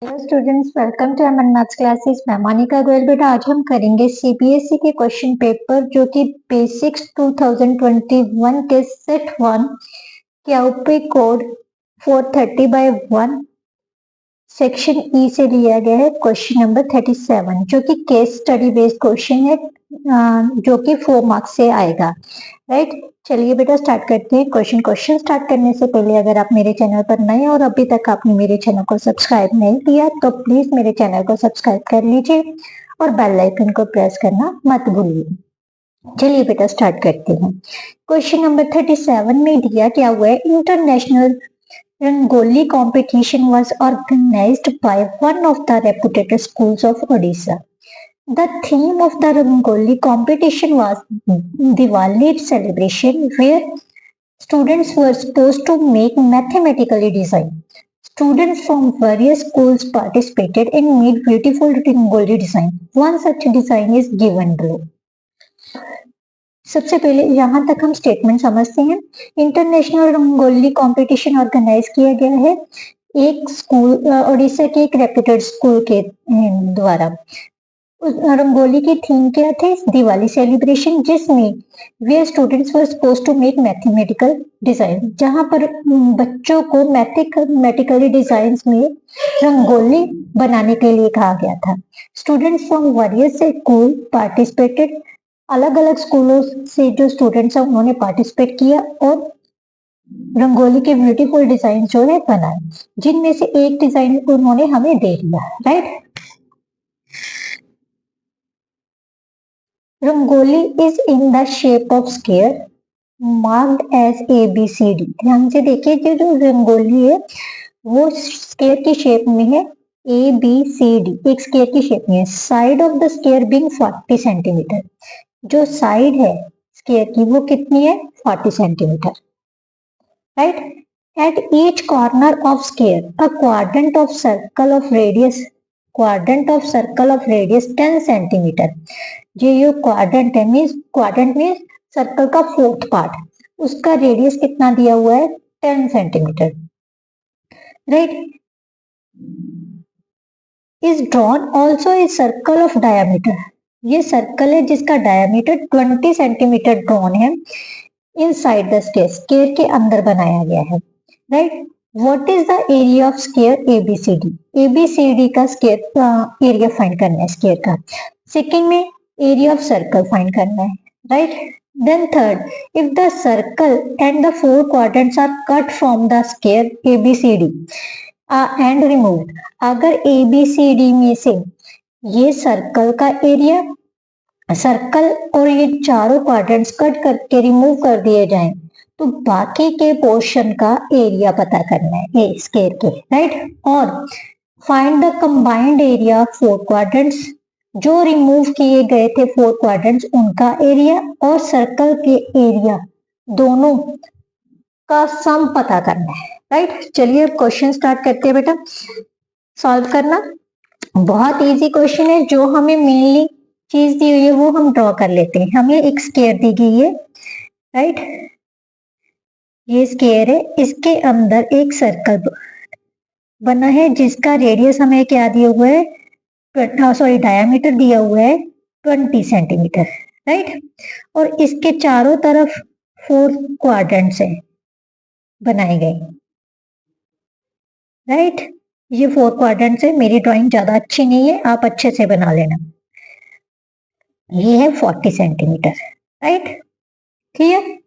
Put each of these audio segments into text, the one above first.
Hello students, welcome to Aman maths classes. मैं मोनिका गोयल। बेटा आज हम करेंगे सीबीएसई के क्वेश्चन पेपर जो कि बेसिक्स 2021 के सेट 1 के यूपी कोड 430/1 सेक्शन ई से लिया गया है। क्वेश्चन नंबर 37 जो कि केस स्टडी बेस्ड क्वेश्चन है, जो कि 4 मार्क्स से आएगा। राइट, चलिए बेटा स्टार्ट करते हैं। क्वेश्चन स्टार्ट करने से पहले अगर आप मेरे चैनल पर नए और अभी तक आपने मेरे चैनल को सब्सक्राइब नहीं किया तो प्लीज मेरे चैनल को सब्सक्राइब कर लीजिए और बेल आइकन को प्रेस करना मत भूलिए। चलिए बेटा स्टार्ट करते हैं। क्वेश्चन नंबर 37 में दिया क्या हुआ है, international Rangoli competition was organized by one of the reputed schools of Odisha. The theme of the Rangoli competition was Diwali celebration, where students were supposed to make mathematically design. Students from various schools participated and made beautiful Rangoli design. One such design is given below. सबसे पहले यहाँ तक हम statement समझते हैं। International rangoli competition organise किया गया है एक स्कूल, उड़ीसा के एक रेप्यूटेड स्कूल के द्वारा। उस रंगोली की थीम क्या थे, दिवाली सेलिब्रेशन, जिसमें वे students were suppose to make mathematical design, जहां पर बच्चों को मैथमेटिकली डिजाइन में रंगोली बनाने के लिए कहा गया था। Students from various school participated, अलग अलग स्कूलों से जो स्टूडेंट्स हैं उन्होंने पार्टिसिपेट किया और रंगोली के ब्यूटीफुल डिजाइन जो है बनाए, जिनमें से एक डिजाइन उन्होंने हमें दे दिया। Right, rangoli is in the shape of square marked as ABCD। ध्यान से देखिए कि जो रंगोली है वो स्क्वायर की शेप में है, ABCD एक स्क्वायर की शेप में है। Side of the square being 40 centimetre, जो साइड है स्क्वायर की वो कितनी है, 40 centimetre. Right, at each corner of square a quadrant of circle of radius 10 centimetre. ये क्वाड्रेंट है, क्वाड्रेंट मीन्स सर्कल का फोर्थ पार्ट, उसका रेडियस कितना दिया हुआ है, 10 centimetre. Right, is drawn also a circle of diameter. ये सर्कल है जिसका डायमीटर 20 सेंटीमीटर ड्रॉन है इनसाइड द स्क्वायर, स्क्वायर के अंदर बनाया गया है। Right, what is the area of square ABCD। ABCD का स्क्वायर एरिया फाइंड करना है स्क्वायर का। सेकंड में एरिया ऑफ सर्कल फाइंड करना है। Right, then third, if the circle and the 4 quadrants are cut from the square ABCD and removed, अगर ABCD में से ये सर्कल का एरिया, सर्कल और ये चारों क्वाड्रेंट्स कट करके रिमूव कर दिए जाएं तो बाकी के पोर्शन का एरिया पता करना है स्क्वायर के। राइट, और find the combined area of 4 quadrants, जो रिमूव किए गए थे 4 क्वाड्रेंट्स उनका एरिया और सर्कल के एरिया दोनों का सम पता करना है। राइट, चलिए अब क्वेश्चन स्टार्ट करते हैं बेटा सॉल्व करना। बहुत इजी क्वेश्चन है, जो हमें मेनली चीज दी हुई है वो हम ड्रॉ कर लेते हैं। हमें एक स्क्वायर दी गई है। राइट, ये स्क्वायर है, इसके अंदर एक सर्कल बना है जिसका रेडियस हमें क्या दिया हुआ है, डायमीटर दिया हुआ है 20 सेंटीमीटर। राइट, और इसके चारों तरफ 4 क्वाड्रेंट्स हैं बनाए गए। राइट, ये 4 क्वाड्रेंट्स है। मेरी ड्राइंग ज्यादा अच्छी नहीं है, आप अच्छे से बना लेना। ये है 40 सेंटीमीटर। Right, clear.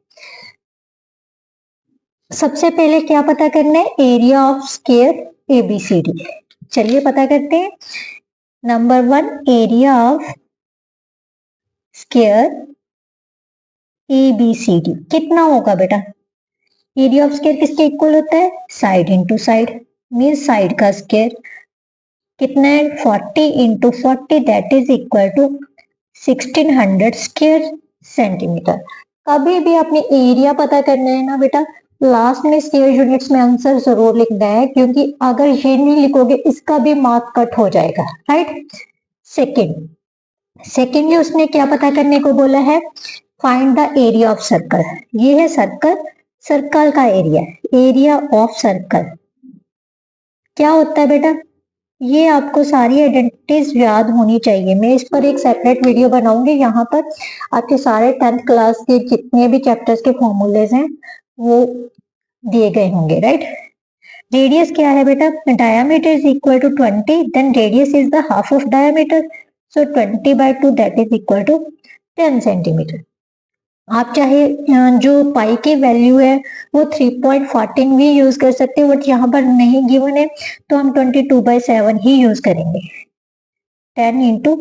सबसे पहले क्या पता करना है, एरिया ऑफ स्क्वायर ABCD। चलिए पता करते हैं। Number 1, area of square ABCD कितना होगा बेटा। एरिया ऑफ स्क्वायर किसके इक्वल होता है, side into side, means side का स्क्वायर कितना है, 40 into 40 that is equal to 1600 square centimetre. कभी भी अपने एरिया पता करना है ना बेटा, लास्ट में स्क्वायर यूनिट्स में आंसर जरूर लिखना है, क्योंकि अगर ये नहीं लिखोगे इसका भी मार्क कट हो जाएगा। राइट, सेकेंडली उसने क्या पता करने को बोला है, find the area of circle. ये है सर्कल, सर्कल का एरिया, एरिया ऑफ सर्कल क्या होता है बेटा, ये आपको सारी आइडेंटिटीज याद होनी चाहिए। मैं इस पर एक सेपरेट वीडियो बनाऊंगी। यहाँ पर आपके सारे 10th क्लास के जितने भी चैप्टर्स के फॉर्मूलेज हैं वो दिए गए होंगे, राइट। रेडियस क्या है बेटा? Diameter is equal to 20, then radius is the half of diameter, so 20/2 that is equal to 10 centimetre. आप चाहे जो पाई की वैल्यू है वो 3.14 भी यूज कर सकते हो, बट यहाँ पर नहीं गिवन है तो हम 22/7 ही यूज करेंगे। 10 इंटू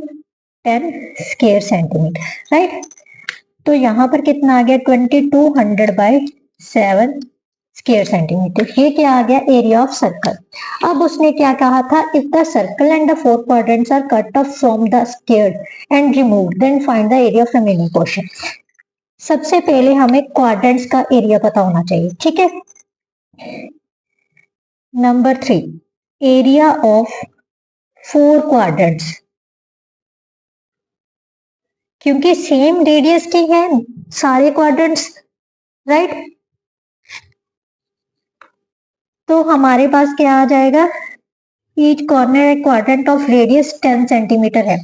10 स्क्वायर सेंटीमीटर, राइट। तो यहाँ पर कितना आ गया? 2200/7 स्क्वायर सेंटीमीटर। ये क्या आ गया? Area of circle. अब उसने क्या कहा था? If the circle and the 4 quadrants are cut off from the square and removed, then find the area of remaining portion. सबसे पहले हमें क्वाड्रेंट्स का एरिया पता होना चाहिए, ठीक है। Number 3, area of 4 quadrants. क्योंकि सेम रेडियस की है सारे क्वाड्रेंट्स, राइट। तो हमारे पास क्या आ जाएगा? Each corner quadrant of radius 10 centimetre है।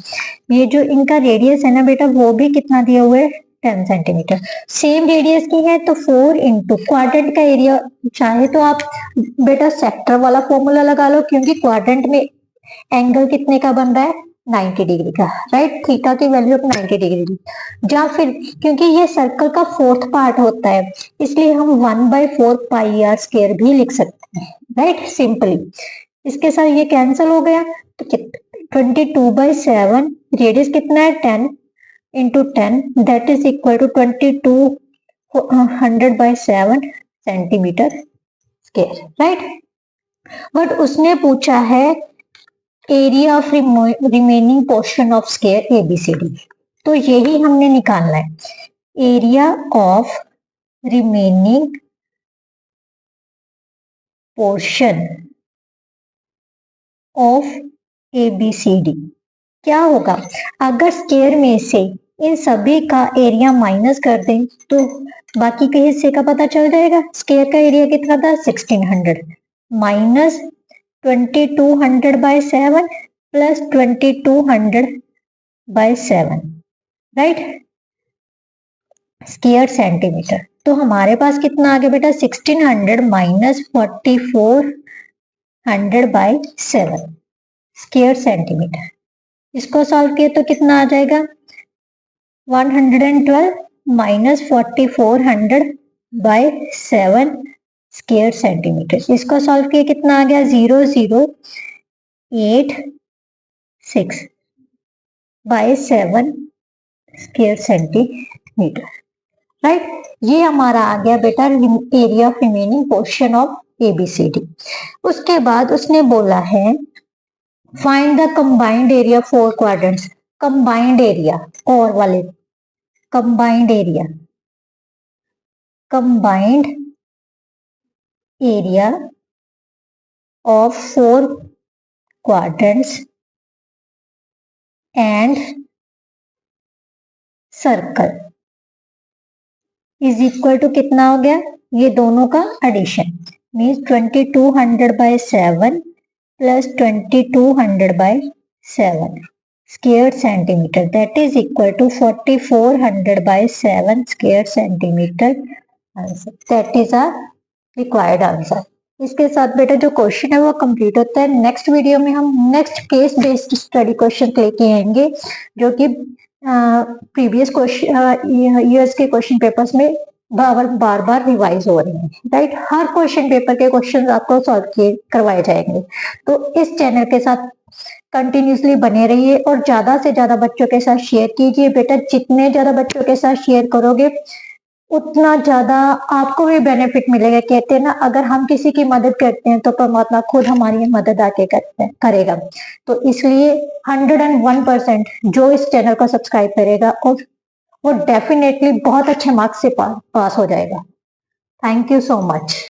ये जो इनका रेडियस है ना बेटा, वो भी कितना दिया हुआ है? 10 सेंटीमीटर। सेम रेडियस की है तो 4 इंटू क्वाड्रेंट का एरिया। चाहे तो आप बेटा सेक्टर वाला फॉर्मूला लगा लो, क्योंकि क्वाड्रेंट में एंगल कितने का बन रहा है? 90 डिग्री का, राइट। थीटा की वैल्यू 90 डिग्री। या फिर क्योंकि ये सर्कल का 4th पार्ट होता है, इसलिए हम 1/4 पाई आर स्क्वायर भी लिख सकते हैं, राइट, सिंपली। इसके साथ ये कैंसिल हो गया तो 22/7, रेडियस कितना है? 10 into 10 that is equal to 2200/7 centimetre square, right. But उसने पूछा है area of remaining portion of square ABCD, तो यही हमने निकालना है। Area of remaining portion of ABCD क्या होगा? अगर स्क्वायर में से इन सभी का एरिया माइनस कर दें तो बाकी के हिस्से का पता चल जाएगा। स्क्वायर का एरिया कितना था? 1600 minus 2200/7 plus 2200/7, right, square centimetre. तो हमारे पास कितना आ गया बेटा? 1600 माइनस 4400/7 स्क्वायर सेंटीमीटर। इसको सॉल्व किया तो कितना आ जाएगा? 112 माइनस 4400/7 स्क्वायर सेंटीमीटर। इसको सॉल्व किया कितना आ गया? 0086/7 स्क्वायर सेंटीमीटर, राइट। ये हमारा आ गया बेटा area of remaining portion of ABCD। उसके बाद उसने बोला है find the combined area 4 quadrants. Combined area और वाले combined area of 4 quadrants and circle is equal to कितना हो गया? ये दोनों का addition means 2200/7 plus 2200/7 square centimetre that is equal to 4400/7 square centimetre answer. That is our required answer. इसके साथ बेटा जो क्वेश्चन है वो कंप्लीट होता है। नेक्स्ट वीडियो में हम next case based study question लेके आएंगे, जो कि प्रीवियस क्वेश्चन ईयर्स के क्वेश्चन पेपर्स में बार बार रिवाइज हो रहे हैं, राइट। हर क्वेश्चन पेपर के क्वेश्चन आपको सॉल्व किए करवाए जाएंगे। तो इस चैनल के साथ कंटिन्यूसली बने रहिए और ज्यादा से ज्यादा बच्चों के साथ शेयर कीजिए। बेटा जितने ज्यादा बच्चों के साथ शेयर करोगे उतना ज्यादा आपको भी बेनिफिट मिलेगा। कहते हैं ना, अगर हम किसी की मदद करते हैं तो परमात्मा खुद हमारी मदद आके करेगा। तो इसलिए 101% जो इस चैनल को सब्सक्राइब करेगा और वो डेफिनेटली बहुत अच्छे मार्क्स से पास हो जाएगा। Thank you so much.